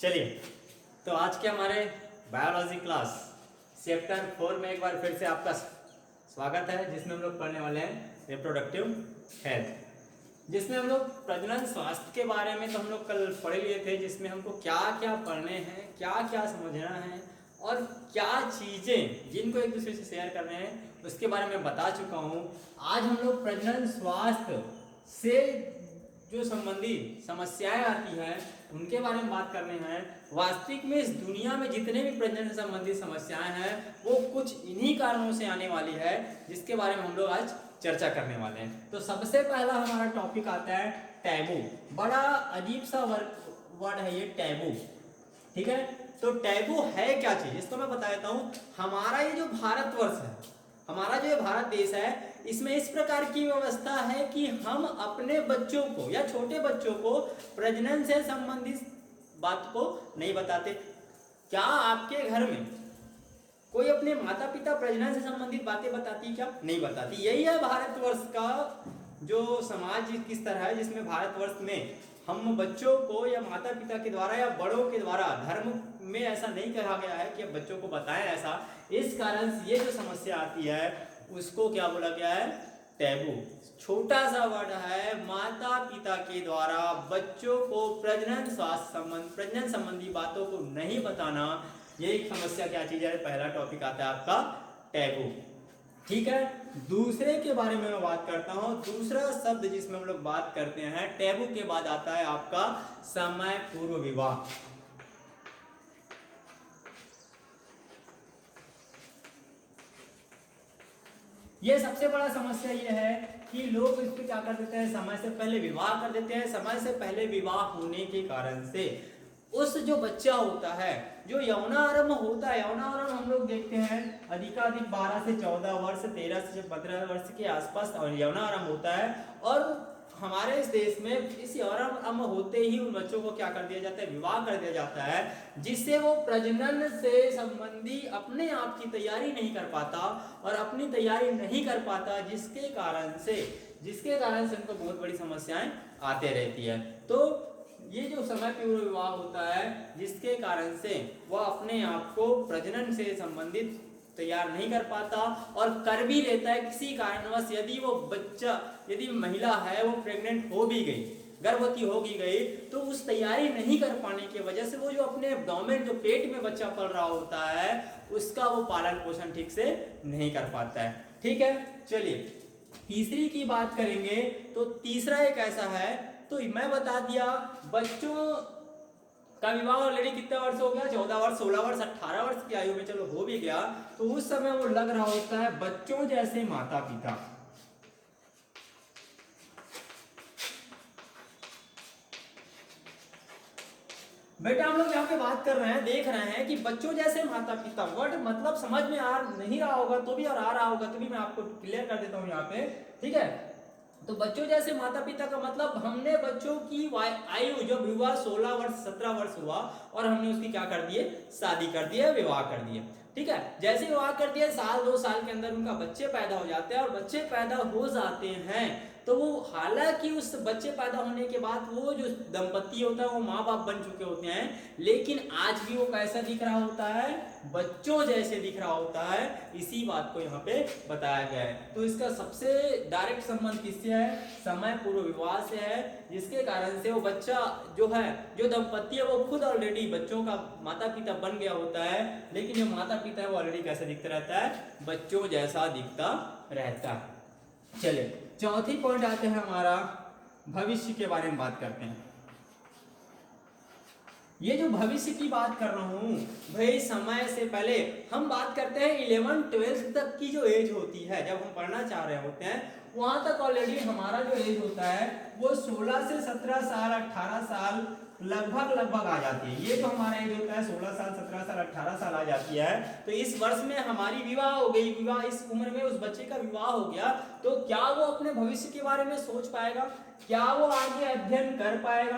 चलिए, तो आज के हमारे बायोलॉजी क्लास चैप्टर 4 में एक बार फिर से आपका स्वागत है, जिसमें हम लोग पढ़ने वाले हैं रिप्रोडक्टिव हेल्थ, जिसमें हम लोग प्रजनन स्वास्थ्य के बारे में तो हम लोग कल पढ़ लिए थे, जिसमें हमको क्या क्या पढ़ने हैं, क्या क्या समझना है और क्या चीज़ें जिनको एक दूसरे से शेयर करने हैं उसके बारे में बता चुका हूँ। आज हम लोग प्रजनन स्वास्थ्य से जो संबंधी समस्याएं आती हैं उनके बारे में बात करने हैं। वास्तविक में इस दुनिया में जितने भी प्रजनन से संबंधित समस्याएं हैं वो कुछ इन्हीं कारणों से आने वाली है, जिसके बारे में हम लोग आज चर्चा करने वाले हैं। तो सबसे पहला हमारा टॉपिक आता है टैबू। बड़ा अजीब सा वर्ड है ये टैबू, ठीक है। तो टैबू है क्या चीज, इसको मैं बता देता हूँ। हमारा ये जो भारतवर्ष है, हमारा जो भारत देश है, इसमें इस प्रकार की व्यवस्था है कि हम अपने बच्चों को या छोटे बच्चों को प्रजनन से संबंधित बात को नहीं बताते। क्या आपके घर में कोई अपने माता पिता प्रजनन से संबंधित बातें बताती है? क्या नहीं बताती। यही है भारतवर्ष का जो समाज किस तरह है, जिसमें भारतवर्ष में हम बच्चों को या माता पिता के द्वारा या बड़ों के द्वारा, धर्म में ऐसा नहीं कहा गया है कि अब बच्चों को बताएं ऐसा। इस कारण से ये जो समस्या आती है उसको क्या बोला गया है? टैबू। छोटा सा वर्ड है। माता पिता के द्वारा बच्चों को प्रजनन संबंधी बातों को नहीं बताना, ये एक समस्या क्या चीज है? पहला टॉपिक आता है आपका टैबू, ठीक है। दूसरे के बारे में मैं बात करता हूं। दूसरा शब्द जिसमें हम लोग बात करते हैं टैबू के बाद आता है आपका समय पूर्व विवाह। ये सबसे बड़ा समस्या ये है कि लोग इस पे क्या कर देते हैं, समय से पहले विवाह कर देते हैं। समय से पहले विवाह होने के कारण से उस जो बच्चा होता है, जो यौनारंभ होता है, यौनारंभ हम लोग देखते हैं अधिकाधिक 12 से 14 वर्ष, 13 से 15 वर्ष के आसपास और यौनारंभ होता है। और हमारे इस देश में इस यौनारंभ होते ही उन बच्चों को क्या कर दिया जाता है? विवाह कर दिया जाता है, जिससे वो प्रजनन से संबंधी अपने आप की तैयारी नहीं कर पाता और अपनी तैयारी नहीं कर पाता, जिसके कारण से उनको बहुत बड़ी समस्याएं आते रहती है। तो ये जो समय पूर्व विवाह होता है, जिसके कारण से वह अपने आप को प्रजनन से संबंधित तैयार नहीं कर पाता और कर भी लेता है किसी कारणवश। यदि महिला है वो प्रेग्नेंट हो भी गई, गर्भवती हो भी गई, तो उस तैयारी नहीं कर पाने की वजह से वो जो अपने एब्डोमेन, जो पेट में बच्चा पल रहा होता है, उसका वो पालन पोषण ठीक से नहीं कर पाता है, ठीक है। चलिए तीसरी की बात करेंगे। तो तीसरा एक ऐसा है, तो मैं बता दिया बच्चों का विवाह ऑलरेडी कितने वर्ष हो गया? 14 वर्ष, 16 वर्ष, 18 वर्ष की आयु में चलो हो भी गया, तो उस समय वो लग रहा होता है बच्चों जैसे माता पिता। बेटा हम लोग यहाँ पे बात कर रहे हैं, देख रहे हैं कि बच्चों जैसे माता पिता, वर्ड मतलब समझ में आ नहीं रहा होगा तो भी और आ रहा होगा तो भी मैं आपको क्लियर कर देता हूँ यहाँ पे, ठीक है। तो बच्चों जैसे माता पिता का मतलब हमने बच्चों की आयु जब हुआ 16 वर्ष 17 वर्ष हुआ और हमने उसकी क्या कर दिए? शादी कर दिए, विवाह कर दिए, ठीक है। जैसे विवाह कर दिए, साल 2 साल के अंदर उनका बच्चे पैदा हो जाते हैं और बच्चे पैदा हो जाते हैं तो वो, हालांकि उस बच्चे पैदा होने के बाद वो जो दंपति होता है वो माँ बाप बन चुके होते हैं, लेकिन आज भी वो कैसा दिख रहा होता है? बच्चों जैसे दिख रहा होता है। इसी बात को यहाँ पे बताया गया है। तो इसका सबसे डायरेक्ट संबंध किससे है? समय पूर्व विवाह से है, जिसके कारण से वो बच्चा जो है, जो दंपति है, वो खुद ऑलरेडी बच्चों का माता पिता बन गया होता है, लेकिन जो माता पिता है वो ऑलरेडी कैसे दिखता रहता है? बच्चों जैसा दिखता रहता है। चलिए चौथी पॉइंट आते हैं हमारा भविष्य के बारे में बात करते हैं। ये जो भविष्य की बात कर रहा हूं भाई, समय से पहले हम बात करते हैं 11-12 तक की जो एज होती है, जब हम पढ़ना चाह रहे होते हैं, वहां तक ऑलरेडी हमारा जो एज होता है वो 16 से 17 साल 18 साल लगभग आ जाती है। ये जो हमारा एज होता है 16 साल 17 साल 18 साल आ जाती है। तो इस वर्ष में हमारी विवाह हो गई, विवाह इस उम्र में उस बच्चे का विवाह हो गया, तो क्या वो अपने भविष्य के बारे में सोच पाएगा? क्या वो आगे अध्ययन कर पाएगा?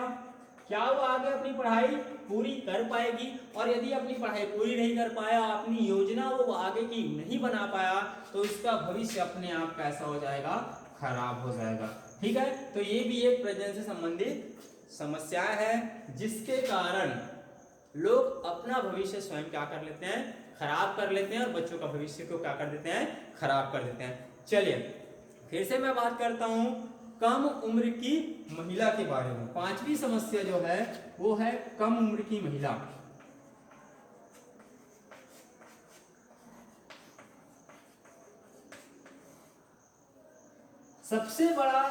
क्या वो आगे अपनी पढ़ाई पूरी कर पाएगी? और यदि अपनी पढ़ाई पूरी नहीं कर पाया, अपनी योजना वो आगे की नहीं बना पाया, तो इसका भविष्य अपने आप कैसा हो जाएगा? खराब हो जाएगा, ठीक है। तो ये भी एक प्रजनन से संबंधित समस्या है, जिसके कारण लोग अपना भविष्य स्वयं क्या कर लेते हैं, खराब कर लेते हैं, और बच्चों का भविष्य को क्या कर देते हैं, खराब कर देते हैं। चलिए फिर से मैं बात करता हूं कम उम्र की महिला के बारे में। पांचवी समस्या जो है वो है कम उम्र की महिला। सबसे बड़ा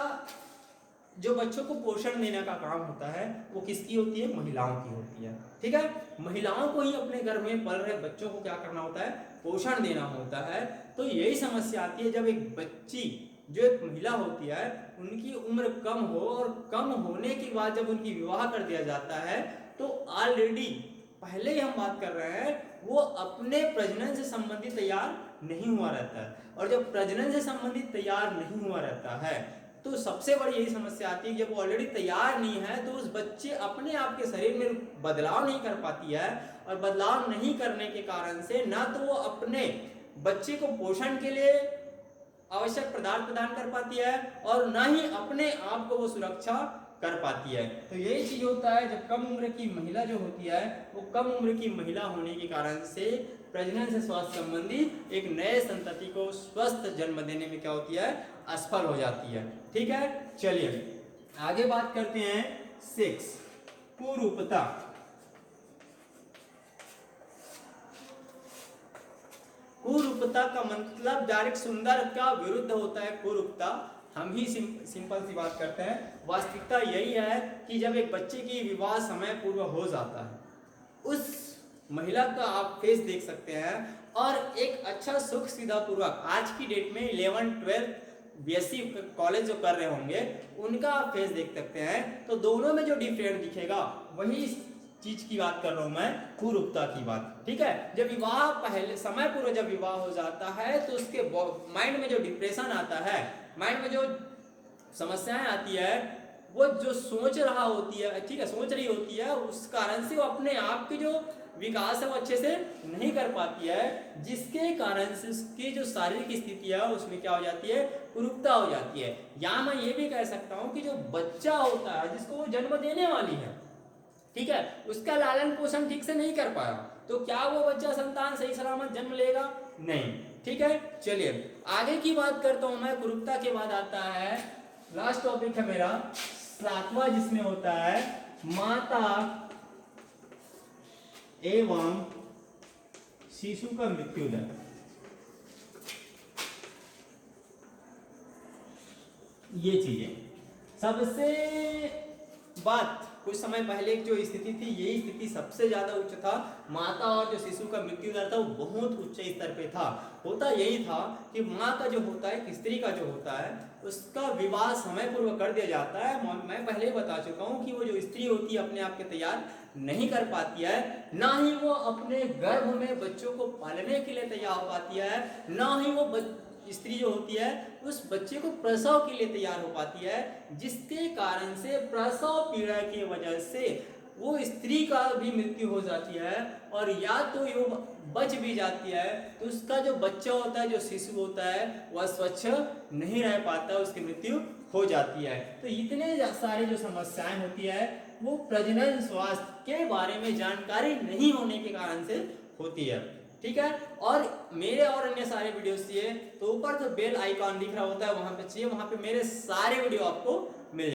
जो बच्चों को पोषण देने का काम होता है वो किसकी होती है, महिलाओं की होती है। ठीक है, महिलाओं को ही अपने घर में पल रहे बच्चों को क्या करना होता है, पोषण देना होता है। तो यही समस्या आती है जब एक बच्ची जो एक महिला होती है उनकी उम्र कम हो, और कम होने के बाद जब उनकी विवाह कर दिया जाता है तो ऑलरेडी पहले ही हम बात कर रहे हैं वो अपने प्रजनन से संबंधित तैयार नहीं हुआ रहता है, और जब प्रजनन से संबंधित तैयार नहीं हुआ रहता है तो सबसे बड़ी यही समस्या आती है, जब वो ऑलरेडी तैयार नहीं है तो उस बच्चे अपने आप के शरीर में बदलाव नहीं कर पाती है, और बदलाव नहीं करने के कारण से ना तो वो अपने बच्चे को पोषण के लिए आवश्यक पदार्थ प्रदान कर पाती है, और ना ही अपने आप को वो सुरक्षा कर पाती है। तो यही चीज होता है जब कम उम्र की महिला जो होती है वो कम उम्र की महिला होने के कारण से प्रजनन से स्वास्थ्य संबंधी एक नए संतति को स्वस्थ जन्म देने में क्या होती है, असफल हो जाती है। ठीक है, चलिए आगे बात करते हैं 6 कुरूपता। कुरूपता का मतलब डायरेक्ट सुंदर का विरुद्ध होता है कुरूपता। हम ही सिंपल सी बात करते हैं, वास्तविकता यही है कि जब एक बच्चे की विवाह समय पूर्व हो जाता है, उस महिला का आप फेस देख सकते हैं, और एक अच्छा सुख सुविधा पूर्वक आज की डेट में 11 12 बीएससी कॉलेज जो कर रहे होंगे उनका आप फेस देख सकते हैं, तो दोनों में जो डिफरेंट दिखेगा वही चीज की बात कर रहा हूं मैं, कुरूपता की बात। ठीक है, जब विवाह पहले समय पूर्व जब विवाह हो जाता है तो उसके माइंड में जो डिप्रेशन आता है, माइंड में जो समस्याएं आती है, वो जो सोच रहा होती है, ठीक है, सोच रही होती है, उस कारण से वो अपने आप की जो विकास है वो अच्छे से नहीं कर पाती है, जिसके कारण से उसकी जो शारीरिक स्थिति है उसमें क्या हो जाती है, कुरूपता हो जाती है। या मैं ये भी कह सकता हूं कि जो बच्चा होता है जिसको वो जन्म देने वाली है, ठीक है, उसका लालन पोषण ठीक से नहीं कर पाया, तो क्या वो बच्चा संतान सही सलामत जन्म लेगा, नहीं। ठीक है, चलिए आगे की बात करता हूं मैं। कुरूपता के बाद आता है लास्ट टॉपिक है मेरा 7वां, जिसमें होता है माता एवं शिशु का मृत्यु दर। ये चीजें सबसे बात कुछ समय पहले जो स्थिति थी, यही स्थिति सबसे ज्यादा उच्च था। माता और जो शिशु का मृत्यु दर था वो बहुत उच्च स्तर पे था। होता यही था कि माँ का जो होता है, स्त्री का जो होता है, उसका विवाह समय पूर्व कर दिया जाता है। मैं पहले ही बता चुका हूँ कि वो जो स्त्री होती है अपने आप के तैयार नहीं कर पाती है, ना ही वो अपने गर्भ में बच्चों को पालने के लिए तैयार हो पाती है, ना ही वो स्त्री जो होती है उस बच्चे को प्रसव के लिए तैयार हो पाती है, जिसके कारण से प्रसव पीड़ा की वजह से वो स्त्री का भी मृत्यु हो जाती है, और या तो वो बच भी जाती है तो उसका जो बच्चा होता है, जो शिशु होता है, वह स्वच्छ नहीं रह पाता, उसकी मृत्यु हो जाती है। तो इतने सारे जो समस्याएं होती है वो प्रजनन स्वास्थ्य के बारे में जानकारी नहीं होने के कारण से होती है। ठीक है, और मेरे और अन्य सारे वीडियो चाहिए तो ऊपर जो बेल आइकॉन दिख रहा होता है वहां पे चाहिए, वहां पे मेरे सारे वीडियो आपको